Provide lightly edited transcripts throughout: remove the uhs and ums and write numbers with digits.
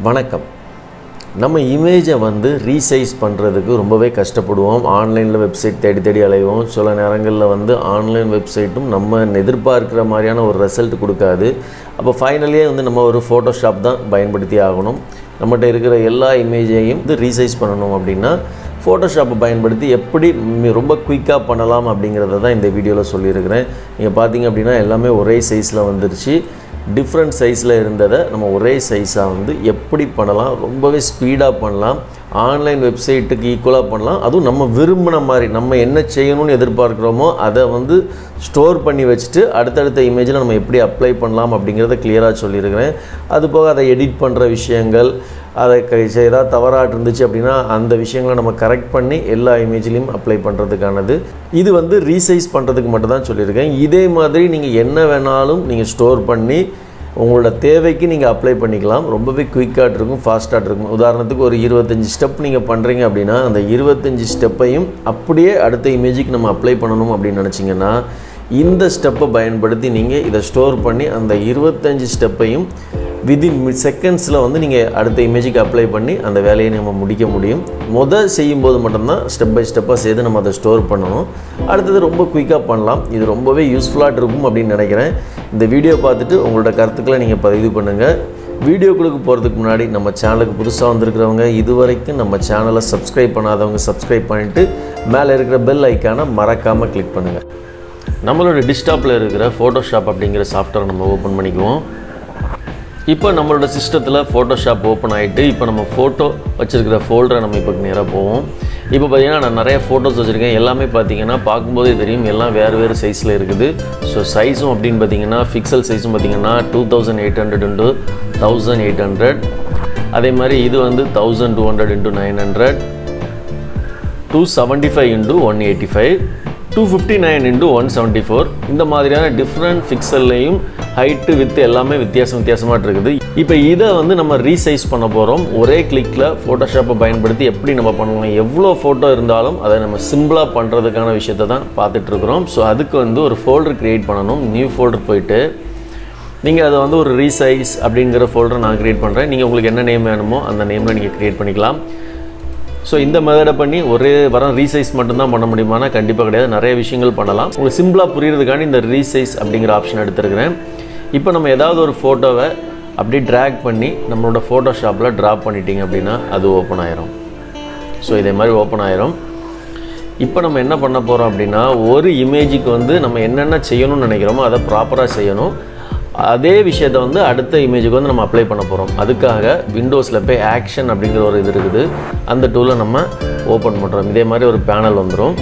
வணக்கம். நம்ம இமேஜை ரீசைஸ் பண்ணுறதுக்கு ரொம்பவே கஷ்டப்படுவோம். ஆன்லைனில் வெப்சைட் தேடி அலைவோம். சில நேரங்களில் ஆன்லைன் வெப்சைட்டும் நம்ம எதிர்பார்க்குற மாதிரியான ஒரு ரிசல்ட் கொடுக்காது. அப்போ ஃபைனலியே நம்ம ஒரு ஃபோட்டோஷாப் தான் பயன்படுத்தி ஆகணும். நம்மகிட்ட இருக்கிற எல்லா இமேஜையும் ரீசைஸ் பண்ணணும் அப்படின்னா ஃபோட்டோஷாப்பை பயன்படுத்தி எப்படி ரொம்ப குயிக்காக பண்ணலாம் அப்படிங்கிறத தான் இந்த வீடியோவில் சொல்லியிருக்கிறேன். நீங்கள் பார்த்தீங்க அப்படின்னா எல்லாமே ஒரே சைஸில் வந்துருச்சு. டிஃப்ரெண்ட் சைஸில் இருந்ததை நம்ம ஒரே சைஸாக எப்படி பண்ணலாம், ரொம்பவே ஸ்பீடாக பண்ணலாம், ஆன்லைன் வெப்சைட்டுக்கு ஈக்குவலாக பண்ணலாம். அதுவும் நம்ம விரும்பின மாதிரி நம்ம என்ன செய்யணும்னு எதிர்பார்க்குறோமோ அதை ஸ்டோர் பண்ணி வச்சுட்டு அடுத்தடுத்த இமேஜில் நம்ம எப்படி அப்ளை பண்ணலாம் அப்படிங்கிறத கிளியராக சொல்லியிருக்கிறேன். அதுபோக அதை எடிட் பண்ணுற விஷயங்கள், அதை ஏதாவது தவறாக இருந்துச்சு அப்படின்னா அந்த விஷயங்களை நம்ம கரெக்ட் பண்ணி எல்லா இமேஜ்லேயும் அப்ளை பண்ணுறதுக்கானது. இது ரீசைஸ் பண்ணுறதுக்கு மட்டும் தான் சொல்லியிருக்கேன். இதே மாதிரி நீங்கள் என்ன வேணாலும் நீங்கள் ஸ்டோர் பண்ணி உங்களோட தேவைக்கு நீங்கள் அப்ளை பண்ணிக்கலாம். ரொம்பவே குயிக்காக இருக்கும், ஃபாஸ்ட்டாக இருக்கும். உதாரணத்துக்கு ஒரு 25 ஸ்டெப் நீங்கள் பண்ணுறீங்க அப்படின்னா அந்த 25 ஸ்டெப்பையும் அப்படியே அடுத்த இமேஜுக்கு நம்ம அப்ளை பண்ணணும் அப்படின்னு நினச்சிங்கன்னா இந்த ஸ்டெப்பை பயன்படுத்தி நீங்கள் இதை ஸ்டோர் பண்ணி அந்த 25 ஸ்டெப்பையும் விதின் செகண்ட்ஸில் நீங்கள் அடுத்த இமேஜுக்கு அப்ளை பண்ணி அந்த வேலையை நம்ம முடிக்க முடியும். செய்யும்போது மட்டும்தான் ஸ்டெப் பை ஸ்டெப்பாக செய்து நம்ம அதை ஸ்டோர் பண்ணணும். அடுத்தது ரொம்ப குயிக்காக பண்ணலாம். இது ரொம்பவே யூஸ்ஃபுல்லாக இருக்கும் அப்படின்னு நினைக்கிறேன். இந்த வீடியோ பார்த்துட்டு உங்களோட கருத்துக்களை நீங்கள் பதிவு பண்ணுங்கள். வீடியோக்குள்ளுக்கு போகிறதுக்கு முன்னாடி நம்ம சேனலுக்கு புதுசாக வந்திருக்கிறவங்க, இது வரைக்கும் நம்ம சேனலை சப்ஸ்கிரைப் பண்ணாதவங்க சப்ஸ்கிரைப் பண்ணிவிட்டு மேலே இருக்கிற பெல் ஐக்கானை மறக்காமல் கிளிக் பண்ணுங்கள். நம்மளோட டெஸ்க்டாப்பில் இருக்கிற ஃபோட்டோஷாப் அப்படிங்கிற சாஃப்ட்வேரை நம்ம ஓப்பன் பண்ணிக்குவோம். இப்போ நம்மளோட சிஸ்டத்தில் ஃபோட்டோஷாப் ஓப்பன் ஆகிட்டு இப்போ நம்ம ஃபோட்டோ வச்சுருக்கிற ஃபோல்டரை நம்ம இப்போ நேராக போவோம். இப்போ பார்த்திங்கன்னா நான் நிறைய ஃபோட்டோஸ் வச்சுருக்கேன். எல்லாமே பார்த்திங்கன்னா பார்க்கும்போதே தெரியும் எல்லாம் வேறு சைஸில் இருக்குது. ஸோ சைஸும் அப்படின்னு பார்த்திங்கன்னா ஃபிக்சல் சைஸும் பார்த்திங்கன்னா 2800 × 1800. அதே மாதிரி இது 1200 × 900, 275 × 185, 259 × 174. இந்த மாதிரியான டிஃப்ரெண்ட் ஃபிக்சல்லையும் ஹைட்டு வித்து எல்லாமே வித்தியாசமாக இருக்குது. இப்போ இதை நம்ம ரீசைஸ் பண்ண போகிறோம். ஒரே கிளிக்கில் ஃபோட்டோஷாப்பை பயன்படுத்தி எப்படி நம்ம பண்ணலாம், எவ்வளோ ஃபோட்டோ இருந்தாலும் அதை நம்ம சிம்பிளாக பண்ணுறதுக்கான விஷயத்தை தான் பார்த்துட்ருக்குறோம். ஸோ அதுக்கு ஒரு ஃபோல்டர் க்ரியேட் பண்ணணும். நியூ ஃபோல்டர் போயிட்டு நீங்கள் அதை ஒரு ரீசைஸ் அப்படிங்கிற ஃபோல்டரை நான் க்ரியேட் பண்ணுறேன். நீங்கள் உங்களுக்கு என்ன நேம் வேணுமோ அந்த நேமில் நீங்கள் க்ரியேட் பண்ணிக்கலாம். ஸோ இந்த மெத்தடை பண்ணி ஒரே ரீசைஸ் மட்டும்தான் பண்ண முடியுமானா கண்டிப்பாக கிடையாது. நிறைய விஷயங்கள் பண்ணலாம். உங்களுக்கு சிம்பிளாக புரியுறதுக்காண்டி இந்த ரீசைஸ் அப்படிங்கிற ஆப்ஷன் எடுத்துருக்கிறேன். இப்போ நம்ம ஏதாவது ஒரு ஃபோட்டோவை அப்படியே ட்ராக் பண்ணி நம்மளோட ஃபோட்டோஷாப்பில் ட்ராப் பண்ணிட்டீங்க அப்படின்னா அது ஓப்பன் ஆயிரும். ஸோ இதே மாதிரி ஓப்பன் ஆயிரும். இப்போ நம்ம என்ன பண்ண போகிறோம் அப்படின்னா ஒரு இமேஜுக்கு நம்ம என்னென்ன செய்யணும்னு நினைக்கிறோமோ அதை ப்ராப்பராக செய்யணும். அதே விஷயத்தை அடுத்த இமேஜுக்கு நம்ம அப்ளை பண்ண போகிறோம். அதுக்காக விண்டோஸில் போய் ஆக்ஷன் அப்படிங்கிற ஒரு இது இருக்குது. அந்த டூலை நம்ம ஓப்பன் பண்ணுறோம். இதே மாதிரி ஒரு பேனல் வந்துடும்.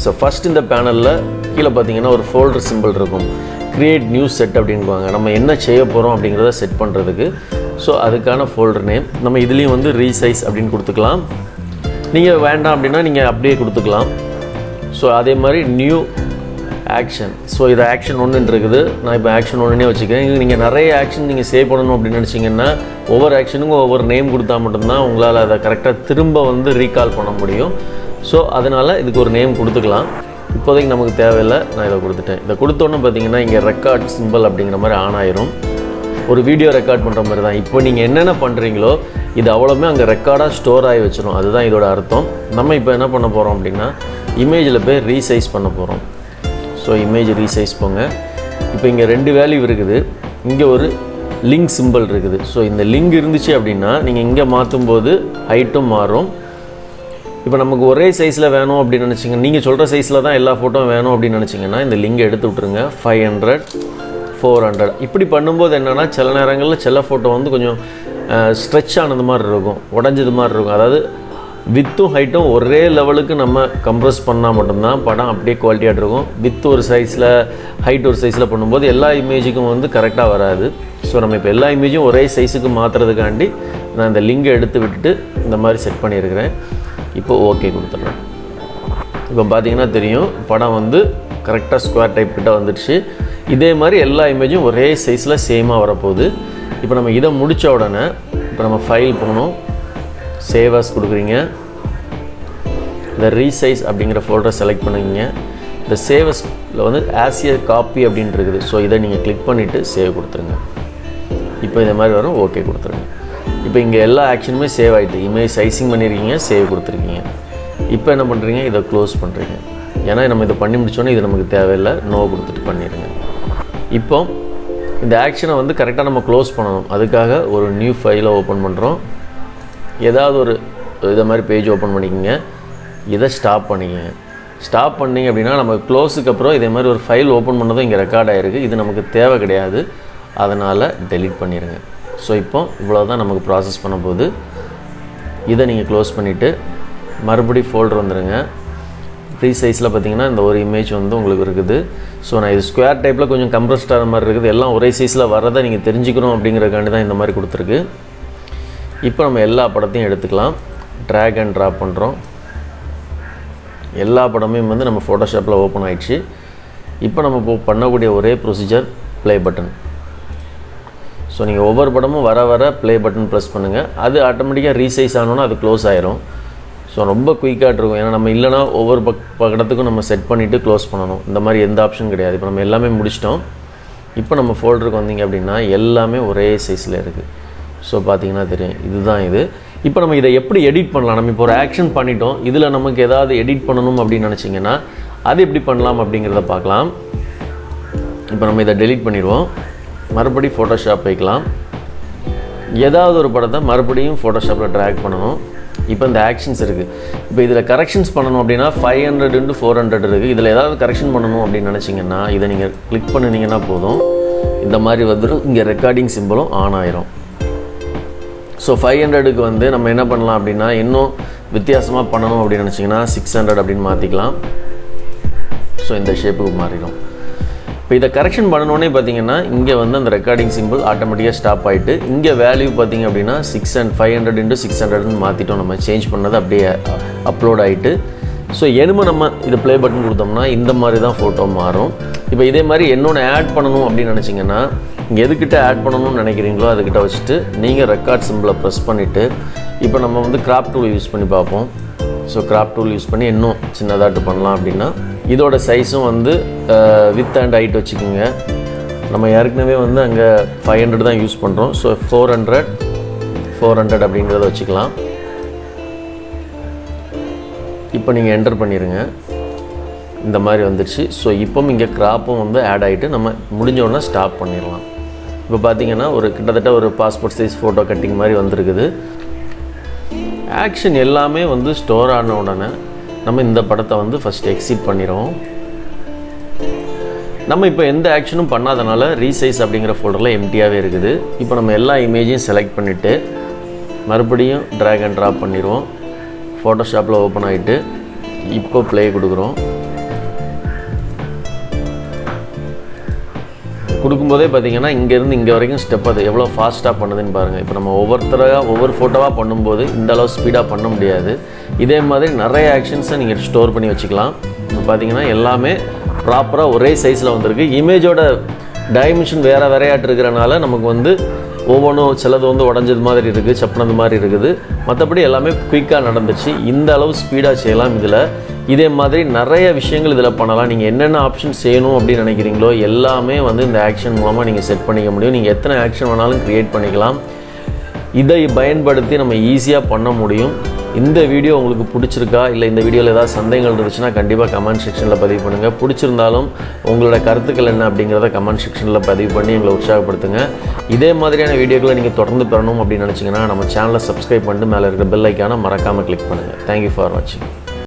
ஸோ ஃபஸ்ட் இந்த பேனலில் கீழே பார்த்தீங்கன்னா ஒரு ஃபோல்டர் சிம்பிள் இருக்கும். க்ரியேட் நியூ செட் அப்படின்வாங்க. நம்ம என்ன செய்ய போகிறோம் அப்படிங்கிறத செட் பண்ணுறதுக்கு. ஸோ அதுக்கான ஃபோல்டர் நேம் நம்ம இதுலேயும் ரீசைஸ் அப்படின்னு கொடுத்துக்கலாம். நீங்கள் வேண்டாம் அப்படின்னா நீங்கள் அப்படியே கொடுத்துக்கலாம். ஸோ அதே மாதிரி நியூ ஆக்ஷன். ஸோ இது ஆக்ஷன் 1 இருக்குது. நான் இப்போ ஆக்ஷன் 1 வச்சுக்கிறேன். நீங்கள் நிறைய ஆக்ஷன் நீங்கள் சேவ் பண்ணணும் அப்படின்னு நினச்சிங்கன்னா ஒவ்வொரு ஆக்ஷனுக்கும் ஒவ்வொரு நேம் கொடுத்தா மட்டும்தான் உங்களால் அதை கரெக்டாக திரும்ப ரீகால் பண்ண முடியும். ஸோ அதனால் இதுக்கு ஒரு நேம் கொடுத்துக்கலாம். இப்போதைக்கு நமக்கு தேவையில்லை, நான் இதை கொடுத்துட்டேன். இதை கொடுத்தோன்னே பார்த்தீங்கன்னா இங்கே ரெக்கார்ட் சிம்பிள் அப்படிங்கிற மாதிரி ஆன் ஆயிரும். ஒரு வீடியோ ரெக்கார்ட் பண்ணுற மாதிரி தான். இப்போ நீங்கள் என்னென்ன பண்ணுறீங்களோ இது அவ்வளோமே அங்கே ரெக்கார்டாக ஸ்டோர் ஆகி வச்சிடும். அதுதான் இதோட அர்த்தம். நம்ம இப்போ என்ன பண்ண போகிறோம் அப்படின்னா இமேஜில் போய் ரீசைஸ் பண்ண போகிறோம். ஸோ இமேஜ் ரீசைஸ் போங்க. இப்போ இங்கே 2 வேல்யூ இருக்குது. இங்கே ஒரு லிங்க் சிம்பிள் இருக்குது. ஸோ இந்த லிங்க் இருந்துச்சு அப்படின்னா நீங்கள் இங்கே மாற்றும்போது ஹைட்டும் மாறும். இப்போ நமக்கு ஒரே சைஸில் வேணும் அப்படின்னு நினச்சிங்க, நீங்கள் சொல்கிற சைஸில் தான் எல்லா ஃபோட்டோவும் வேணும் அப்படின்னு நினச்சிங்கன்னா இந்த லிங்கை எடுத்து விட்ருங்க. 500, 400 இப்படி பண்ணும்போது என்னென்னா சில நேரங்களில் சில ஃபோட்டோ கொஞ்சம் ஸ்ட்ரெச் ஆனது மாதிரி இருக்கும், உடஞ்சது மாதிரி இருக்கும். அதாவது வித்தும் ஹைட்டும் ஒரே லெவலுக்கு நம்ம கம்ப்ரஸ் பண்ணால் மட்டும்தான் படம் அப்படியே குவாலிட்டியாக இருக்கும். வித் ஒரு சைஸில் ஹைட் ஒரு சைஸில் பண்ணும்போது எல்லா இமேஜுக்கும் கரெக்டாக வராது. ஸோ நம்ம இப்போ எல்லா இமேஜும் ஒரே சைஸுக்கு மாற்றுறதுக்காண்டி நான் இந்த லிங்கை எடுத்து விட்டுட்டு இந்த மாதிரி செட் பண்ணியிருக்கிறேன். இப்போ ஓகே கொடுத்துட்றேன். இப்போ பார்த்தீங்கன்னா தெரியும் படம் கரெக்டாக ஸ்கொயர் டைப் கிட்ட வந்துடுச்சு. இதே மாதிரி எல்லா இமேஜும் ஒரே சைஸில் சேமாக வரப்போகுது. இப்போ நம்ம இதை முடித்த உடனே இப்போ நம்ம ஃபைல் போகணும். சேவ் அஸ் கொடுக்குறீங்க. இந்த ரீசைஸ் அப்படிங்கிற ஃபோல்டரை செலக்ட் பண்ணுவீங்க. இந்த சேவஸில் வந்து ஆஸ் ஏ காப்பி அப்படின்ட்டு இருக்குது. ஸோ இதை நீங்கள் கிளிக் பண்ணிவிட்டு சேவ் கொடுத்துருங்க. இப்போ இந்த மாதிரி வரும், ஓகே கொடுத்துருங்க. இப்போ இங்கே எல்லா ஆக்ஷனுமே சேவ் ஆகிட்டு, இமேஜ் சைஸிங் பண்ணியிருக்கீங்க, சேவ் கொடுத்துருக்கீங்க. இப்போ என்ன பண்ணுறீங்க, இதை க்ளோஸ் பண்ணுறீங்க. ஏன்னா நம்ம இதை பண்ணி முடிச்சோன்னே இது நமக்கு தேவையில்லை, நோ கொடுத்துட்டு பண்ணிடுங்க. இப்போ இந்த ஆக்ஷனை வந்து கரெக்டாக நம்ம க்ளோஸ் பண்ணணும். அதுக்காக ஒரு நியூ ஃபைலை ஓப்பன் பண்ணுறோம். ஏதாவது ஒரு இதை மாதிரி பேஜ் ஓப்பன் பண்ணிக்கோங்க. இதை ஸ்டாப் பண்ணிக்கோங்க. ஸ்டாப் பண்ணிங்க அப்படின்னா நம்ம க்ளோஸுக்கு அப்புறம் இதே மாதிரி ஒரு ஃபைல் ஓப்பன் பண்ணதும் இங்கே ரெக்கார்ட் ஆகிருக்கு. இது நமக்கு தேவை கிடையாது, அதனால் டெலீட் பண்ணிடுங்க. ஸோ இப்போ இவ்வளோ தான் நமக்கு ப்ராசஸ் பண்ண போகுது. இதை நீங்கள் க்ளோஸ் பண்ணிவிட்டு மறுபடியும் ஃபோல்டர் வந்துடுங்க. ரீசைஸில் பார்த்தீங்கன்னா இந்த ஒரு இமேஜ் வந்து உங்களுக்கு இருக்குது. ஸோ நான் இது ஸ்கொயர் டைப்பில் கொஞ்சம் கம்ப்ரஸ்டான மாதிரி இருக்குது. எல்லாம் ஒரே சைஸில் வரதை நீங்கள் தெரிஞ்சுக்கணும் அப்படிங்கிறக்காண்டி தான் இந்த மாதிரி கொடுத்துருக்கு. இப்போ நம்ம எல்லா படத்தையும் எடுத்துக்கலாம். ட்ராக் அண்ட் ட்ராப் பண்ணுறோம். எல்லா படமும் வந்து நம்ம ஃபோட்டோஷாப்பில் ஓப்பன் ஆகிடுச்சு. இப்போ நம்ம பண்ணக்கூடிய ஒரே ப்ரொசீஜர் ப்ளே பட்டன். ஸோ நீங்கள் ஒவ்வொரு படமும் வர வர ப்ளே பட்டன் ப்ரெஸ் பண்ணுங்கள். அது ஆட்டோமேட்டிக்காக ரீசைஸ் ஆனோன்னா அது க்ளோஸ் ஆயிரும். ஸோ ரொம்ப குயிக்காக இருக்கும். ஏன்னா நம்ம இல்லைனா ஒவ்வொரு படத்துக்கும் நம்ம செட் பண்ணிவிட்டு க்ளோஸ் பண்ணணும். இந்த மாதிரி எந்த ஆப்ஷன் கிடையாது. இப்போ நம்ம எல்லாமே முடிச்சிட்டோம். இப்போ நம்ம ஃபோல்டருக்கு வந்தீங்க அப்படின்னா எல்லாமே ஒரே சைஸில் இருக்குது. ஸோ பார்த்தீங்கன்னா தெரியும், இதுதான் இது. இப்போ நம்ம இதை எப்படி எடிட் பண்ணலாம்? நம்ம இப்போ ஒரு ஆக்ஷன் பண்ணிட்டோம், இதில் நமக்கு ஏதாவது எடிட் பண்ணணும் அப்படின்னு நினச்சிங்கன்னா அது எப்படி பண்ணலாம் அப்படிங்கிறத பார்க்கலாம். இப்போ நம்ம இதை டெலீட் பண்ணிடுவோம். மறுபடியும் ஃபோட்டோஷாப் வைக்கலாம். ஏதாவது ஒரு படத்தை மறுபடியும் ஃபோட்டோஷாப்பில் ட்ராக் பண்ணணும். இப்போ இந்த ஆக்ஷன்ஸ் இருக்குது. இப்போ இதில் கரெக்ஷன்ஸ் பண்ணணும் அப்படின்னா 500 × 400 இருக்குது. இதில் ஏதாவது கரெக்ஷன் பண்ணணும் அப்படின்னு நினச்சிங்கன்னா இதை நீங்கள் கிளிக் பண்ணினீங்கன்னா போதும். இந்த மாதிரி வந்துடும். இங்கே ரெக்கார்டிங் சிம்பிளும் ஆன் ஆயிரும். ஸோ 500க்கு வந்து நம்ம என்ன பண்ணலாம் அப்படின்னா இன்னும் வித்தியாசமாக பண்ணணும் அப்படின்னு நினச்சிங்கன்னா 600 அப்படின்னு மாற்றிக்கலாம். ஸோ இந்த ஷேப்புக்கு மாறிடும். இப்போ இதை கரெக்ஷன் பண்ணணுன்னே பார்த்தீங்கன்னா இங்கே வந்து அந்த ரெக்கார்டிங் சிம்பிள் ஆட்டோமேட்டிக்காக ஸ்டாப் ஆகிட்டு இங்கே வேல்யூ பார்த்திங்க அப்படின்னா 500 × 600ன்னு மாற்றிட்டோம். நம்ம சேஞ்ச் பண்ணது அப்படியே அப்லோட் ஆகிட்டு. ஸோ என்னமோ நம்ம இதை ப்ளே பட்டன் கொடுத்தோம்னா இந்த மாதிரி தான் ஃபோட்டோ மாறும். இப்போ இதே மாதிரி என்னொன்று ஆட் பண்ணணும் அப்படின்னு நினச்சிங்கன்னா இங்கே எதுக்கிட்ட ஆட் பண்ணணும்னு நினைக்கிறீங்களோ அதுக்கிட்ட வச்சுட்டு நீங்கள் ரெக்கார்ட் சிம்பிளை ப்ரெஸ் பண்ணிவிட்டு இப்போ நம்ம வந்து கிராப் டூல் யூஸ் பண்ணி பார்ப்போம். ஸோ கிராப் டூல் யூஸ் பண்ணி இன்னும் சின்னதாட்டு பண்ணலாம் அப்படின்னா இதோட சைஸும் வந்து வித் அண்ட் ஹைட் வச்சுக்கோங்க. நம்ம ஏற்கனவே வந்து அங்கே 500 தான் யூஸ் பண்ணுறோம். ஸோ 400 அப்படிங்கிறத வச்சுக்கலாம். இப்போ நீங்கள் என்டர் பண்ணிடுங்க. இந்த மாதிரி வந்துடுச்சு. ஸோ இப்போவும் இங்கே கிராப்பும் வந்து ஆட் ஆகிட்டு நம்ம முடிஞ்சோடனே ஸ்டாப் பண்ணிடலாம். இப்போ பார்த்தீங்கன்னா ஒரு கிட்டத்தட்ட ஒரு பாஸ்போர்ட் சைஸ் ஃபோட்டோ கட்டிங் மாதிரி வந்திருக்குது. ஆக்ஷன் எல்லாமே வந்து ஸ்டோர் ஆன உடனே நம்ம இந்த படத்தை வந்து ஃபஸ்ட்டு எக்ஸிட் பண்ணிடுவோம். நம்ம இப்போ எந்த ஆக்ஷனும் பண்ணாதனால ரீசைஸ் அப்படிங்கிற ஃபோல்டரில் எம்டியாகவே இருக்குது. இப்போ நம்ம எல்லா இமேஜையும் செலக்ட் பண்ணிவிட்டு மறுபடியும் ட்ராக் அண்ட் ட்ராப் பண்ணிடுவோம். ஃபோட்டோஷாப்பில் ஓப்பன் ஆகிட்டு இப்போ ப்ளே கொடுக்குறோம். கொடுக்கும்போதே பார்த்தீங்கன்னா இங்கேருந்து இங்கே வரைக்கும் ஸ்டெப் அது எவ்வளோ ஃபாஸ்ட்டாக பண்ணுதுன்னு பாருங்கள். இப்போ நம்ம ஒவ்வொரு ஃபோட்டோவாக பண்ணும்போது இந்த அளவு ஸ்பீடாக பண்ண முடியாது. இதே மாதிரி நிறைய ஆக்ஷன்ஸை நீங்கள் ஸ்டோர் பண்ணி வச்சுக்கலாம். இப்போ பார்த்தீங்கன்னா எல்லாமே ப்ராப்பராக ஒரே சைஸில் வந்திருக்கு. இமேஜோட டைமென்ஷன் வேறையாட்டு இருக்கிறனால நமக்கு வந்து ஒவ்வொன்றும் சிலது வந்து உடஞ்சது மாதிரி இருக்குது, சப்பினது மாதிரி இருக்குது. மற்றபடி எல்லாமே குயிக்காக நடந்துச்சு. இந்த அளவு ஸ்பீடாக செய்யலாம் இதில். இதே மாதிரி நிறைய விஷயங்கள் இதில் பண்ணலாம். நீங்கள் என்னென்ன ஆப்ஷன் செய்யணும் அப்படின்னு நினைக்கிறீங்களோ எல்லாமே வந்து இந்த ஆக்ஷன் மூலமாக நீங்கள் செட் பண்ணிக்க முடியும். நீங்கள் எத்தனை ஆக்ஷன் வேணாலும் க்ரியேட் பண்ணிக்கலாம். இதை பயன்படுத்தி நம்ம ஈஸியாக பண்ண முடியும். இந்த வீடியோ உங்களுக்கு பிடிச்சிருக்கா, இல்லை இந்த வீடியோவில் ஏதாவது சந்தேகங்கள் இருந்துச்சுன்னா கண்டிப்பாக கமெண்ட் செக்ஷனில் பதிவு பண்ணுங்கள். பிடிச்சிருந்தாலும் உங்களோட கருத்துக்கள் என்ன அப்படிங்கிறத கமெண்ட் செக்ஷனில் பதிவு பண்ணி எங்களை உற்சாகப்படுத்துங்க. இதே மாதிரியான வீடியோக்களை நீங்கள் தொடர்ந்து பெறணும் அப்படின்னு நினச்சிங்கன்னா நம்ம சேனலை சப்ஸ்கிரைப் பண்ணிட்டு மேலே இருக்கிற பெல் ஐக்கானை மறக்காமல் கிளிக் பண்ணுங்கள். தேங்க்யூ ஃபார் வாட்சிங்.